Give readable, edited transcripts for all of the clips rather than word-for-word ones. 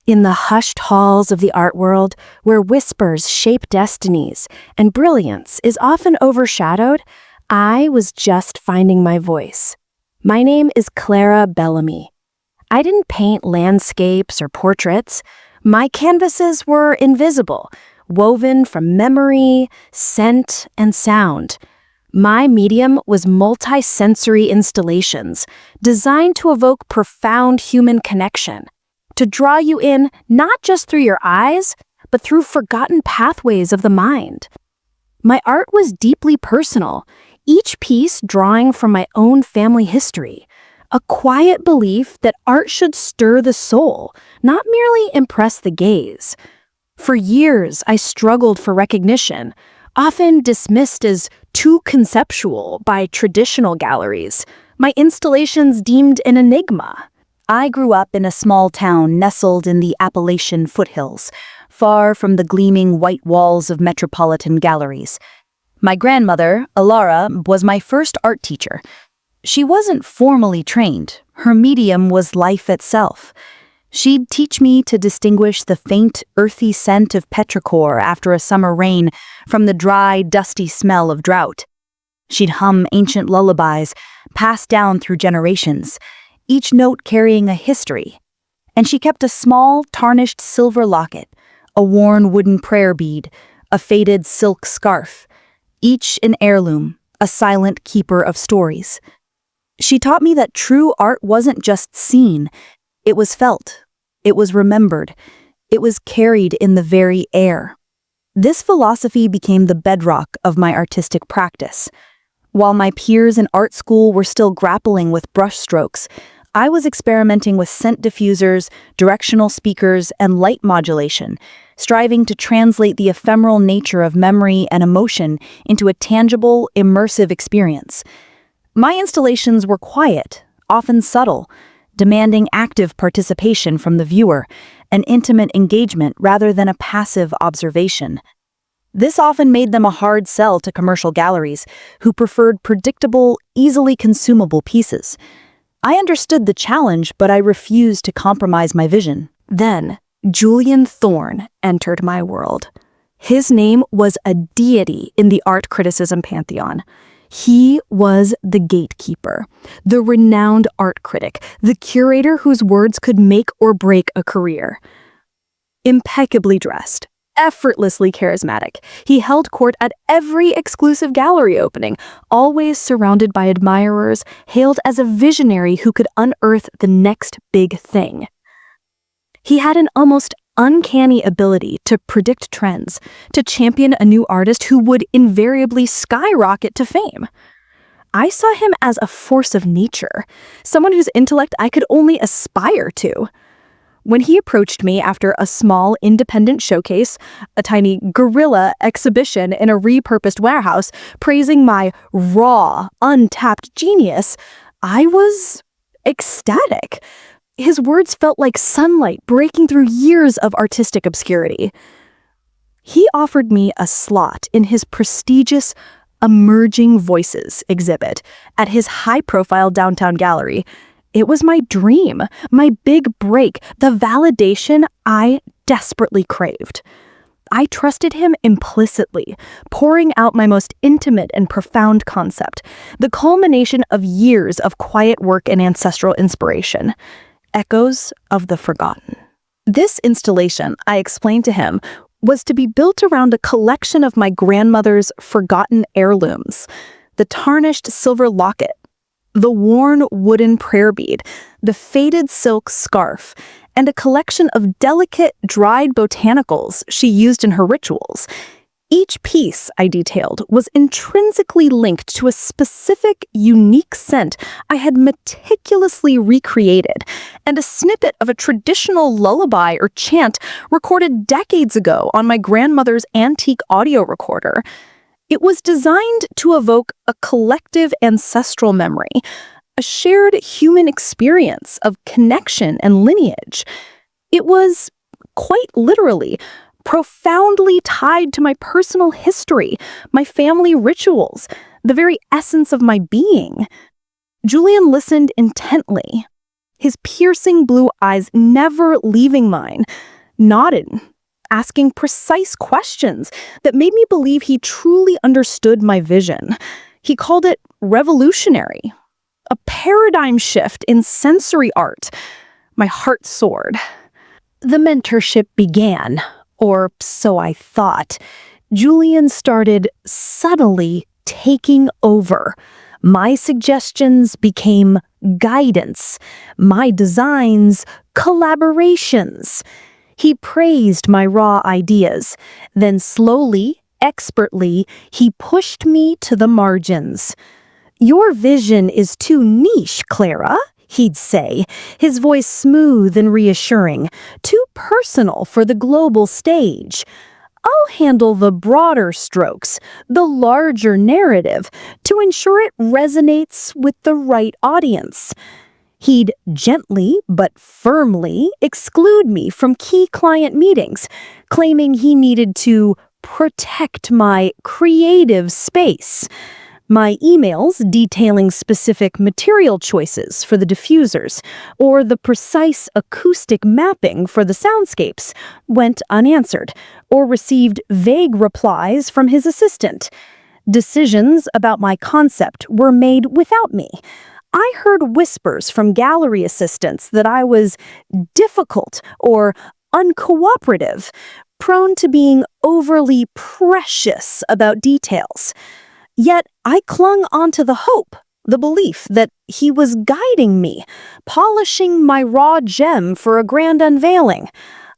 In the hushed halls of the art world, where whispers shape destinies and brilliance is often overshadowed, I was just finding my voice. My name is Clara Bellamy. I didn't paint landscapes or portraits. My canvases were invisible, woven from memory, scent, and sound. My medium was multi-sensory installations designed to evoke profound human connection, to draw you in not just through your eyes, but through forgotten pathways of the mind. My art was deeply personal, each piece drawing from my own family history, a quiet belief that art should stir the soul, not merely impress the gaze. For years, I struggled for recognition, often dismissed as too conceptual by traditional galleries, my installations deemed an enigma. I grew up in a small town nestled in the Appalachian foothills, far from the gleaming white walls of metropolitan galleries. My grandmother, Alara, was my first art teacher. She wasn't formally trained. Her medium was life itself. She'd teach me to distinguish the faint, earthy scent of petrichor after a summer rain from the dry, dusty smell of drought. She'd hum ancient lullabies, passed down through generations, each note carrying a history. And she kept a small, tarnished silver locket, a worn wooden prayer bead, a faded silk scarf, each an heirloom, a silent keeper of stories. She taught me that true art wasn't just seen, it was felt, it was remembered, it was carried in the very air. This philosophy became the bedrock of my artistic practice. While my peers in art school were still grappling with brushstrokes, I was experimenting with scent diffusers, directional speakers, and light modulation, striving to translate the ephemeral nature of memory and emotion into a tangible, immersive experience. My installations were quiet, often subtle, demanding active participation from the viewer, an intimate engagement rather than a passive observation. This often made them a hard sell to commercial galleries, who preferred predictable, easily consumable pieces. I understood the challenge, but I refused to compromise my vision. Then, Julian Thorne entered my world. His name was a deity in the art criticism pantheon. He was the gatekeeper, the renowned art critic, the curator whose words could make or break a career. Impeccably dressed, effortlessly charismatic, he held court at every exclusive gallery opening, always surrounded by admirers, hailed as a visionary who could unearth the next big thing. He had an almost uncanny ability to predict trends, to champion a new artist who would invariably skyrocket to fame. I saw him as a force of nature, someone whose intellect I could only aspire to. When he approached me after a small independent showcase, a tiny guerrilla exhibition in a repurposed warehouse, praising my raw, untapped genius, I was ecstatic. His words felt like sunlight breaking through years of artistic obscurity. He offered me a slot in his prestigious Emerging Voices exhibit at his high-profile downtown gallery. It was my dream, my big break, the validation I desperately craved. I trusted him implicitly, pouring out my most intimate and profound concept, the culmination of years of quiet work and ancestral inspiration. Echoes of the Forgotten. This installation, I explained to him, was to be built around a collection of my grandmother's forgotten heirlooms: the tarnished silver locket, the worn wooden prayer bead, the faded silk scarf, and a collection of delicate, dried botanicals she used in her rituals. Each piece, I detailed, was intrinsically linked to a specific, unique scent I had meticulously recreated, and a snippet of a traditional lullaby or chant recorded decades ago on my grandmother's antique audio recorder. It was designed to evoke a collective ancestral memory, a shared human experience of connection and lineage. It was, quite literally, profoundly tied to my personal history, my family rituals, the very essence of my being. Julian listened intently. his piercing blue eyes never leaving mine, nodded, asking precise questions that made me believe he truly understood my vision. He called it revolutionary, a paradigm shift in sensory art. My heart soared. The mentorship began, or so I thought. Julian started subtly taking over. My suggestions became guidance, my designs collaborations. He praised my raw ideas, then slowly, expertly, he pushed me to the margins. "Your vision is too niche, Clara," he'd say, his voice smooth and reassuring, "too personal for the global stage. I'll handle the broader strokes, the larger narrative, to ensure it resonates with the right audience." He'd gently but firmly exclude me from key client meetings, claiming he needed to protect my creative space. My emails detailing specific material choices for the diffusers or the precise acoustic mapping for the soundscapes went unanswered or received vague replies from his assistant. Decisions about my concept were made without me. I heard whispers from gallery assistants that I was difficult or uncooperative, prone to being overly precious about details. Yet I clung onto the hope, the belief that he was guiding me, polishing my raw gem for a grand unveiling.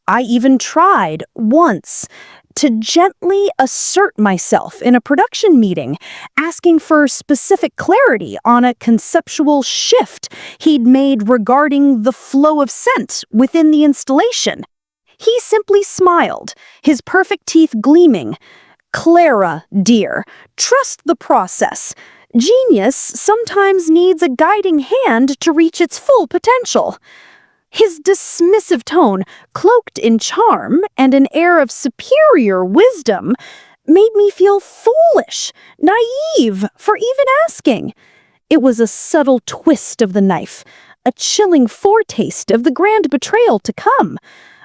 I even tried, once, to gently assert myself in a production meeting, asking for specific clarity on a conceptual shift he'd made regarding the flow of scent within the installation. He simply smiled, his perfect teeth gleaming. "Clara, dear, trust the process. Genius sometimes needs a guiding hand to reach its full potential." His dismissive tone, cloaked in charm and an air of superior wisdom, made me feel foolish, naive for even asking. It was a subtle twist of the knife, a chilling foretaste of the grand betrayal to come.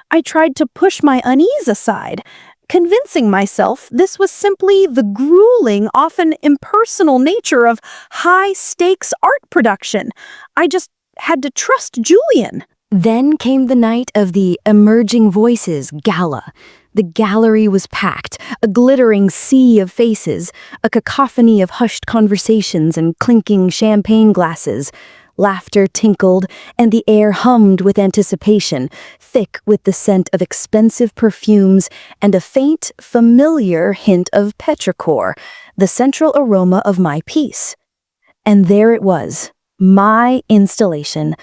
I tried to push my unease aside, convincing myself this was simply the grueling, often impersonal nature of high-stakes art production. I just had to trust Julian. Then came the night of the Emerging Voices Gala. The gallery was packed, a glittering sea of faces, a cacophony of hushed conversations and clinking champagne glasses. Laughter tinkled, and the air hummed with anticipation, thick with the scent of expensive perfumes and a faint, familiar hint of petrichor, the central aroma of my piece. And there it was, my installation.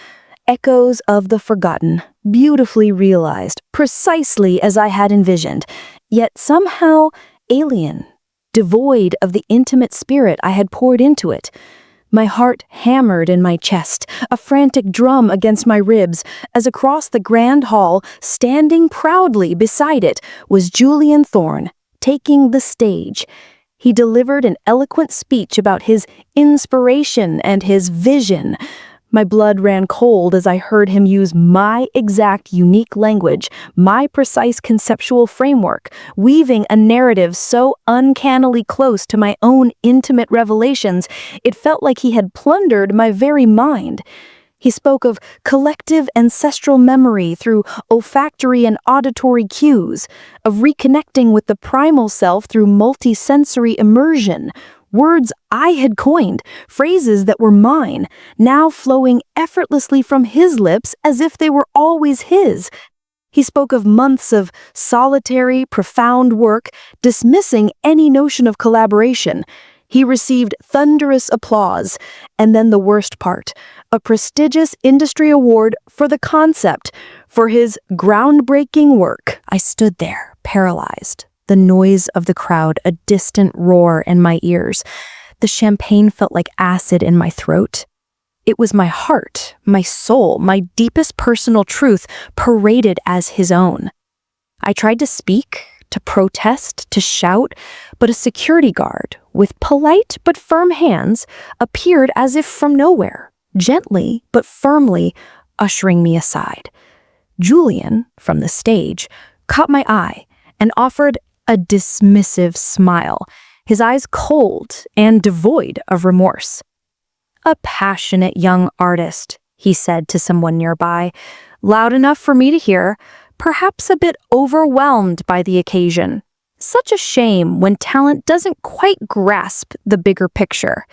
Echoes of the forgotten, beautifully realized, precisely as I had envisioned, yet somehow alien, devoid of the intimate spirit I had poured into it. My heart hammered in my chest, a frantic drum against my ribs, as across the grand hall, standing proudly beside it, was Julian Thorne, taking the stage. He delivered an eloquent speech about his inspiration and his vision. My blood ran cold as I heard him use my exact unique language, my precise conceptual framework, weaving a narrative so uncannily close to my own intimate revelations, it felt like he had plundered my very mind. He spoke of collective ancestral memory through olfactory and auditory cues, of reconnecting with the primal self through multisensory immersion. Words I had coined, phrases that were mine, now flowing effortlessly from his lips as if they were always his. He spoke of months of solitary, profound work, dismissing any notion of collaboration. He received thunderous applause, and then the worst part, a prestigious industry award for the concept, for his groundbreaking work. I stood there, paralyzed. The noise of the crowd, a distant roar in my ears. The champagne felt like acid in my throat. It was my heart, my soul, my deepest personal truth paraded as his own. I tried to speak, to protest, to shout, but a security guard, with polite but firm hands, appeared as if from nowhere, gently but firmly ushering me aside. Julian, from the stage, caught my eye and offered a dismissive smile, his eyes cold and devoid of remorse. "A passionate young artist," he said to someone nearby, loud enough for me to hear, perhaps a bit overwhelmed by the occasion. Such a shame when talent doesn't quite grasp the bigger picture.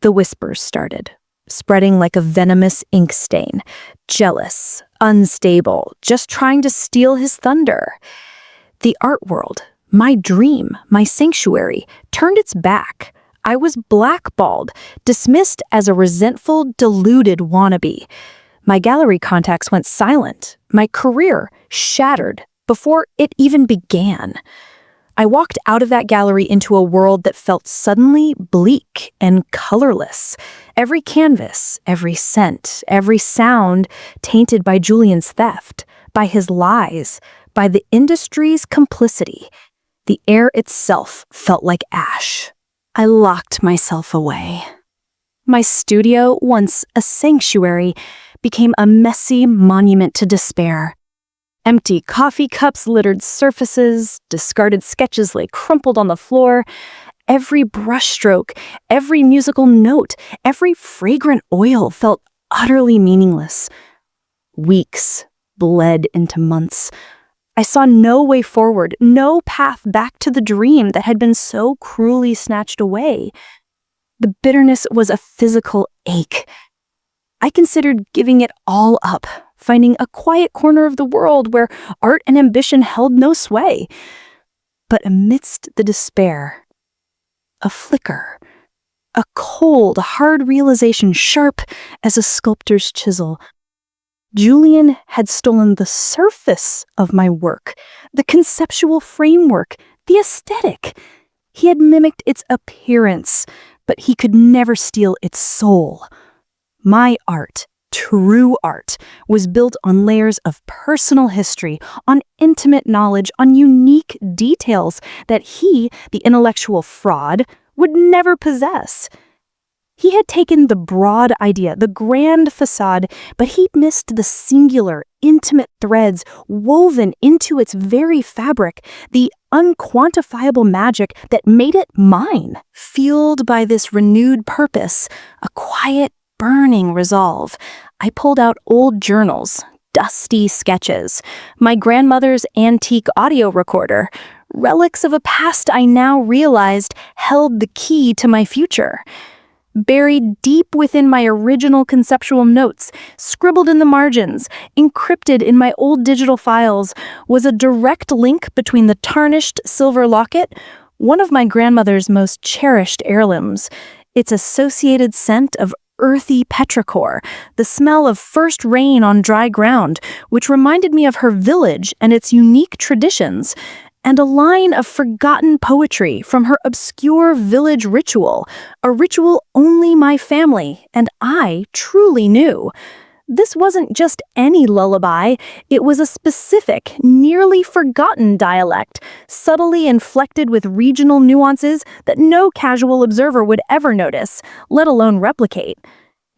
The whispers started, spreading like a venomous ink stain, jealous, unstable, just trying to steal his thunder. The art world, my dream, my sanctuary, turned its back. I was blackballed, dismissed as a resentful, deluded wannabe. My gallery contacts went silent, my career shattered before it even began. I walked out of that gallery into a world that felt suddenly bleak and colorless. Every canvas, every scent, every sound tainted by Julian's theft, by his lies, by the industry's complicity. The air itself felt like ash. I locked myself away. My studio, once a sanctuary, became a messy monument to despair. Empty coffee cups littered surfaces, discarded sketches lay crumpled on the floor. Every brushstroke, every musical note, every fragrant oil felt utterly meaningless. Weeks bled into months. I saw no way forward, no path back to the dream that had been so cruelly snatched away. The bitterness was a physical ache. I considered giving it all up, finding a quiet corner of the world where art and ambition held no sway. But amidst the despair, a flicker, a cold, hard realization sharp as a sculptor's chisel. Julian had stolen the surface of my work, the conceptual framework, the aesthetic. He had mimicked its appearance, but he could never steal its soul. My art, true art, was built on layers of personal history, on intimate knowledge, on unique details that he, the intellectual fraud, would never possess. He had taken the broad idea, the grand facade, but he'd missed the singular, intimate threads woven into its very fabric, the unquantifiable magic that made it mine. Fueled by this renewed purpose, a quiet, burning resolve, I pulled out old journals, dusty sketches, my grandmother's antique audio recorder, relics of a past I now realized held the key to my future. Buried deep within my original conceptual notes, scribbled in the margins, encrypted in my old digital files, was a direct link between the tarnished silver locket, one of my grandmother's most cherished heirlooms, its associated scent of earthy petrichor, the smell of first rain on dry ground, which reminded me of her village and its unique traditions, and a line of forgotten poetry from her obscure village ritual, a ritual only my family and I truly knew. This wasn't just any lullaby, it was a specific, nearly forgotten dialect, subtly inflected with regional nuances that no casual observer would ever notice, let alone replicate.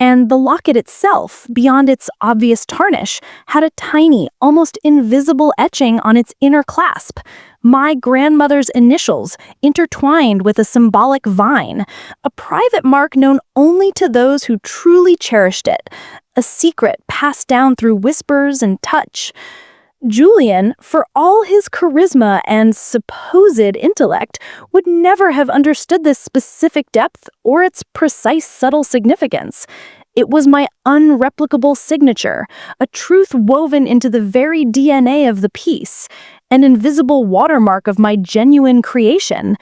And the locket itself, beyond its obvious tarnish, had a tiny, almost invisible etching on its inner clasp. My grandmother's initials, intertwined with a symbolic vine, a private mark known only to those who truly cherished it, a secret passed down through whispers and touch. Julian, for all his charisma and supposed intellect, would never have understood this specific depth or its precise subtle significance. It was my unreplicable signature, a truth woven into the very DNA of the piece, an invisible watermark of my genuine creation.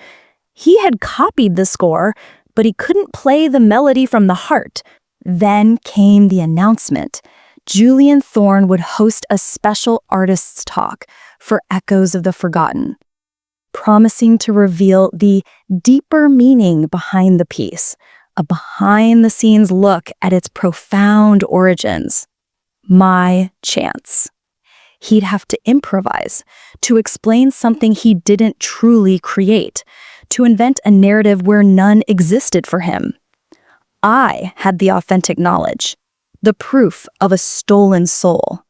He had copied the score, but he couldn't play the melody from the heart. Then came the announcement. Julian Thorne would host a special artists' talk for Echoes of the Forgotten, promising to reveal the deeper meaning behind the piece, a behind-the-scenes look at its profound origins. My chance. He'd have to improvise, to explain something he didn't truly create, to invent a narrative where none existed for him. I had the authentic knowledge, the proof of a stolen soul.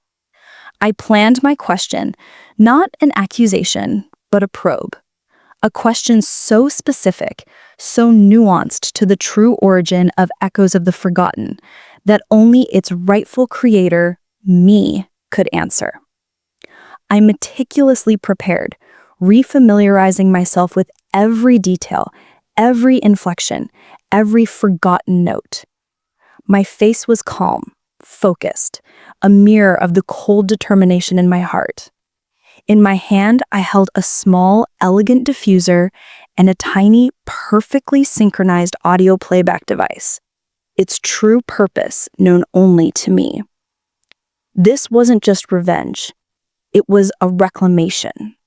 I planned my question, not an accusation, but a probe. A question so specific, so nuanced to the true origin of Echoes of the Forgotten, that only its rightful creator, me, could answer. I meticulously prepared, refamiliarizing myself with every detail, every inflection, every forgotten note. My face was calm, focused, a mirror of the cold determination in my heart. In my hand, I held a small, elegant diffuser and a tiny, perfectly synchronized audio playback device, its true purpose known only to me. This wasn't just revenge. It was a reclamation.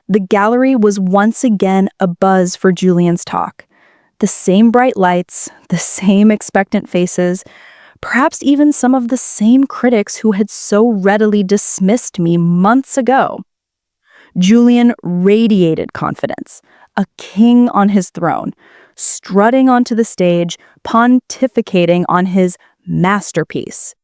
The gallery was once again abuzz for Julian's talk. The same bright lights, the same expectant faces, perhaps even some of the same critics who had so readily dismissed me months ago. Julian radiated confidence, a king on his throne, strutting onto the stage, pontificating on his masterpiece.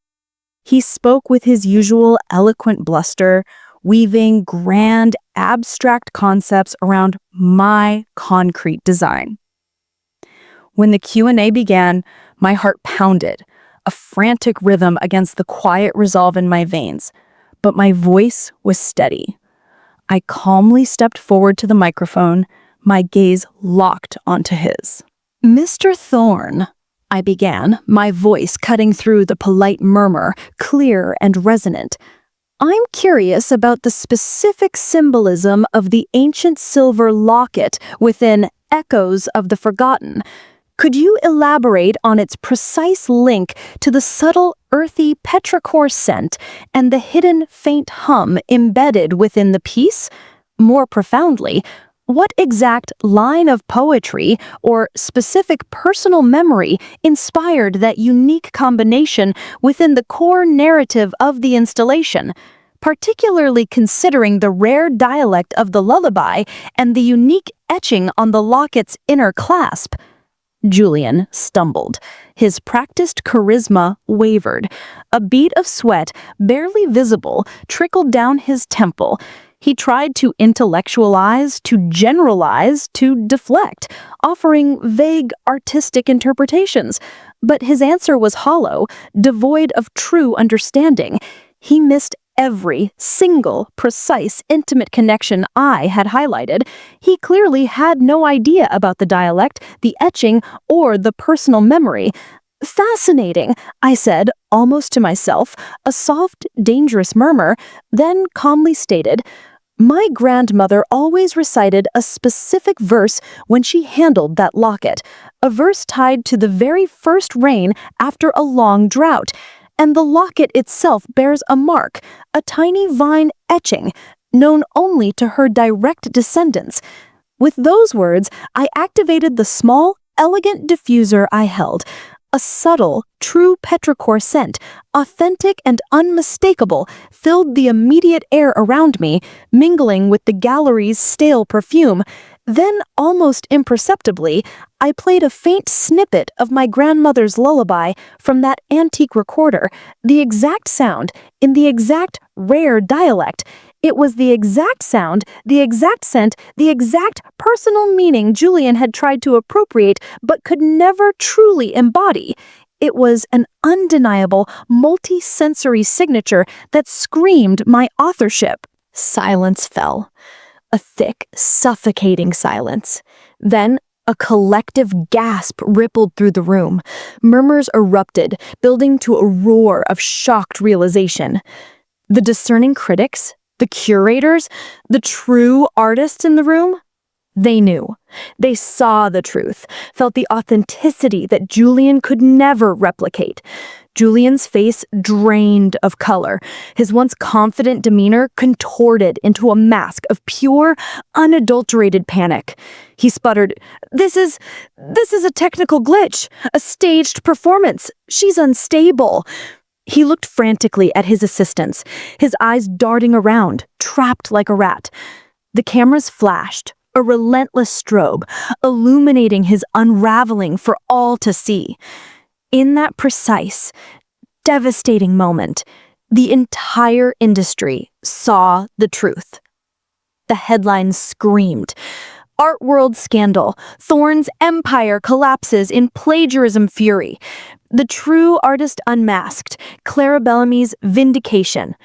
He spoke with his usual eloquent bluster, weaving grand, abstract concepts around my concrete design. When the Q&A began, my heart pounded, a frantic rhythm against the quiet resolve in my veins, but my voice was steady. I calmly stepped forward to the microphone, my gaze locked onto his. "Mr. Thorne," I began, my voice cutting through the polite murmur, clear and resonant. "I'm curious about the specific symbolism of the ancient silver locket within Echoes of the Forgotten. Could you elaborate on its precise link to the subtle, earthy petrichor scent and the hidden faint hum embedded within the piece? More profoundly, what exact line of poetry or specific personal memory inspired that unique combination within the core narrative of the installation, particularly considering the rare dialect of the lullaby and the unique etching on the locket's inner clasp?" Julian stumbled. His practiced charisma wavered. A bead of sweat, barely visible, trickled down his temple. He tried to intellectualize, to generalize, to deflect, offering vague artistic interpretations. But his answer was hollow, devoid of true understanding. He missed every single, precise, intimate connection I had highlighted. He clearly had no idea about the dialect, the etching, or the personal memory. "Fascinating," I said, almost to myself, a soft, dangerous murmur, then calmly stated, "My grandmother always recited a specific verse when she handled that locket, a verse tied to the very first rain after a long drought. And the locket itself bears a mark, a tiny vine etching, known only to her direct descendants." With those words, I activated the small, elegant diffuser I held. A subtle, true petrichor scent, authentic and unmistakable, filled the immediate air around me, mingling with the gallery's stale perfume. Then, almost imperceptibly, I played a faint snippet of my grandmother's lullaby from that antique recorder, the exact sound, in the exact rare dialect. It was the exact sound, the exact scent, the exact personal meaning Julian had tried to appropriate but could never truly embody. It was an undeniable, multi-sensory signature that screamed my authorship. Silence fell. A thick, suffocating silence. Then a collective gasp rippled through the room. Murmurs erupted, building to a roar of shocked realization. The discerning critics, the curators, the true artists in the room, they knew. They saw the truth, felt the authenticity that Julian could never replicate. Julian's face drained of color, his once confident demeanor contorted into a mask of pure, unadulterated panic. He sputtered, This is a technical glitch, a staged performance. She's unstable." He looked frantically at his assistants, his eyes darting around, trapped like a rat. The cameras flashed, a relentless strobe, illuminating his unraveling for all to see. In that precise, devastating moment. The entire industry saw the truth. The headlines screamed, "Art World Scandal. Thorne's empire collapses in plagiarism fury. The true artist unmasked. Clara Bellamy's vindication."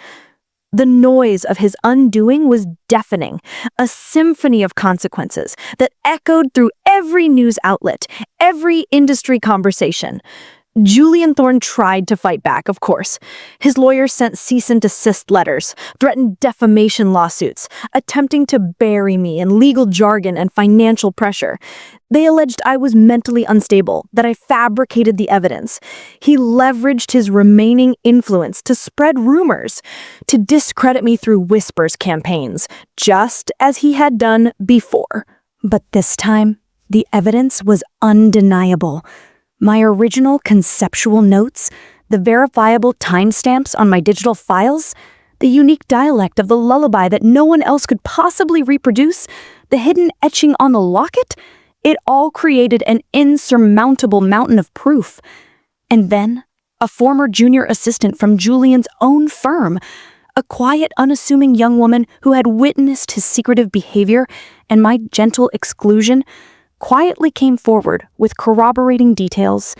The noise of his undoing was deafening, a symphony of consequences that echoed through every news outlet, every industry conversation. Julian Thorne tried to fight back, of course. His lawyers sent cease and desist letters, threatened defamation lawsuits, attempting to bury me in legal jargon and financial pressure. They alleged I was mentally unstable, that I fabricated the evidence. He leveraged his remaining influence to spread rumors, to discredit me through whispers campaigns, just as he had done before. But this time, the evidence was undeniable. My original conceptual notes, the verifiable timestamps on my digital files, the unique dialect of the lullaby that no one else could possibly reproduce, the hidden etching on the locket, it all created an insurmountable mountain of proof. And then, a former junior assistant from Julian's own firm, a quiet, unassuming young woman who had witnessed his secretive behavior and my gentle exclusion, quietly came forward with corroborating details,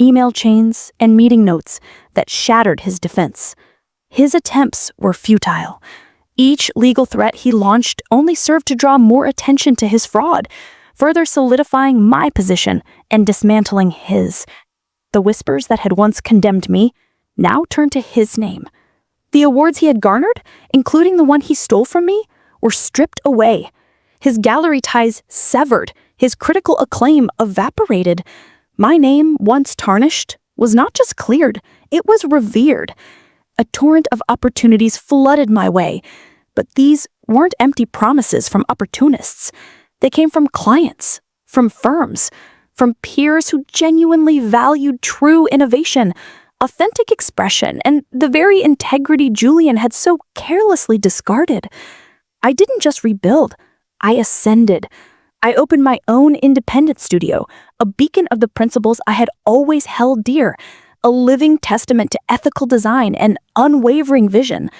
email chains, and meeting notes that shattered his defense. His attempts were futile. Each legal threat he launched only served to draw more attention to his fraud, further solidifying my position and dismantling his. The whispers that had once condemned me now turned to his name. The awards he had garnered, including the one he stole from me, were stripped away. His gallery ties severed, his critical acclaim evaporated. My name, once tarnished, was not just cleared, it was revered. A torrent of opportunities flooded my way, but these weren't empty promises from opportunists. They came from clients, from firms, from peers who genuinely valued true innovation, authentic expression, and the very integrity Julian had so carelessly discarded. I didn't just rebuild, I ascended. I opened my own independent studio, a beacon of the principles I had always held dear, a living testament to ethical design and unwavering vision.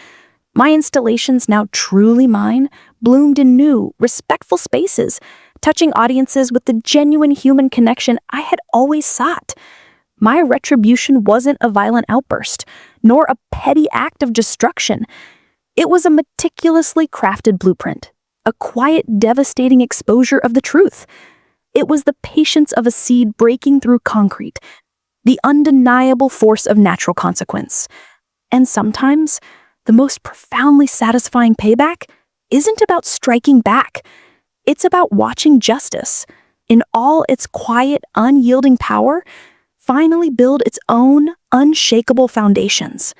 My installations, now truly mine, bloomed in new, respectful spaces, touching audiences with the genuine human connection I had always sought. My retribution wasn't a violent outburst, nor a petty act of destruction. It was a meticulously crafted blueprint, a quiet, devastating exposure of the truth. It was the patience of a seed breaking through concrete, the undeniable force of natural consequence. And sometimes, the most profoundly satisfying payback isn't about striking back. It's about watching justice, in all its quiet, unyielding power, finally build its own unshakable foundations.